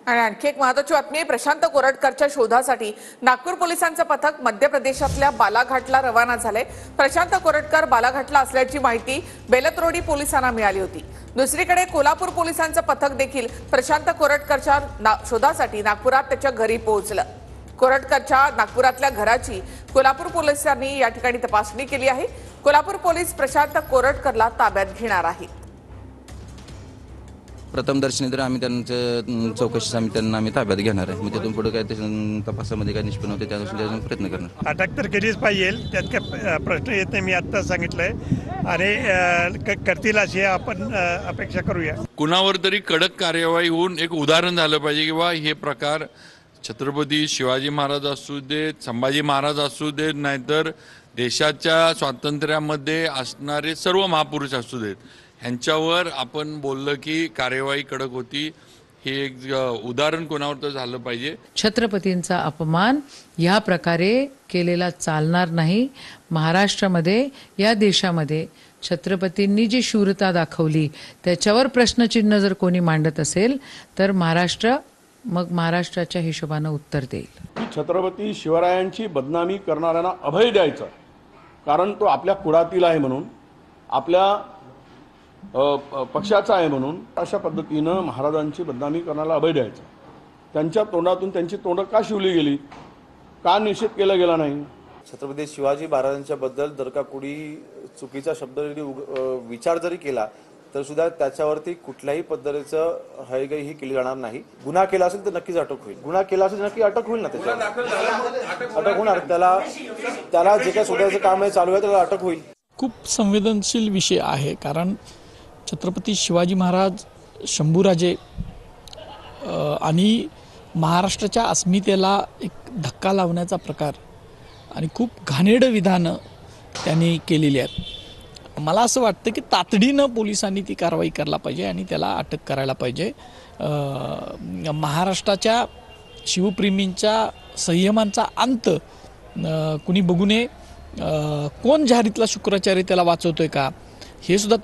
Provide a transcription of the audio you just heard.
आणि आणखी एक महत्त्वाची बातमी आहे। प्रशांत कोरटकरच्या शोधासाठी नागपूर पोलिसांचं पथक मध्य प्रदेशातल्या बालाघाटला रवाना झाले। प्रशांत कोरटकर बालाघाटला असल्याची माहिती बेलतरोडी पोलिसांना मिळाली होती। दुसरीकडे कोल्हापूर पोलिसांचं पथक देखील प्रशांत कोरटकरच्या शोधासाठी नागपुरात त्याच्या घरी पोहोचलं। कोरटकरच्या नागपुरातल्या घराची कोल्हापूर पोलिसांनी या ठिकाणी तपासणी केली आहे। कोल्हापूर पोलीस प्रशांत कोरटकरला ताब्यात घेणार आहेत। प्रथमदर्शनी तर आम्ही त्यांच्या चौकशी समित्यांना आम्ही ताब्यात घेणार आहे। तिथून पुढे काय तपासामध्ये काय निष्पन्न होते त्यानुसार प्रयत्न करणार। अटक तर केलीच पाहिजे, त्यात काय प्रश्न येत नाही। मी आता सांगितलंय आणि करतील अशी आपण अपेक्षा करूया। कुणावर तरी कडक कार्यवाही होऊन एक उदाहरण झालं पाहिजे किंवा हे प्रकार छत्रपती शिवाजी महाराज असू देत, संभाजी महाराज असू देत, नाहीतर देशाच्या स्वातंत्र्यामध्ये असणारे सर्व महापुरुष असू देत, ह्यांच्यावर आपण बोललं की कार्यवाही कडक होती। हे एक उदाहरण कोणावर तर झालं पाहिजे। छत्रपतींचा अपमान या प्रकारे केलेला चालणार नाही। महाराष्ट्रामध्ये या देशामध्ये छत्रपतींनी जी शूरता दाखवली त्याच्यावर प्रश्नचिन्ह जर कोणी मांडत असेल तर महाराष्ट्र मग महाराष्ट्राच्या हिशोबाने उत्तर देईल। छत्रपती शिवरायांची बदनामी करणाऱ्यांना अभय द्यायचं, कारण तो आपल्या कुळातील आहे म्हणून, आपल्या पक्षाचा आहे म्हणून अशा पद्धतीनं महाराजांची बदनामी करण्याला अभय द्यायचं। त्यांच्या तोंडातून त्यांची तोंड का शिवली गेली, का निषेध केला गेला नाही? छत्रपती शिवाजी महाराजांच्या बद्दल जर का कोणी चुकीचा शब्द विचार जरी केला तर सुद्धा त्याच्यावरती कुठल्याही पद्धतीचं हयगय ही केली जाणार नाही। गुन्हा केला असेल तर नक्कीच अटक होईल। गुन्हा केला असेल तर नक्की अटक होईल ना, त्याच्यावर अटक होणार। त्याला जे काही शोधायचं काम आहे चालू आहे त्याला अटक होईल। खूप संवेदनशील विषय आहे, कारण छत्रपती शिवाजी महाराज, शंभूराजे आणि महाराष्ट्राच्या अस्मितेला एक धक्का लावण्याचा प्रकार आणि खूप घाणेरडं विधानं त्यांनी केलेली आहेत। मला असं वाटतं की तातडीनं पोलिसांनी ती कारवाई करायला पाहिजे आणि त्याला अटक करायला पाहिजे। महाराष्ट्राच्या शिवप्रेमींच्या संयमांचा अंत कुणी बघू नये। कोण झारीतला शुक्राचार्य त्याला वाचवतोय का हे सुद्धा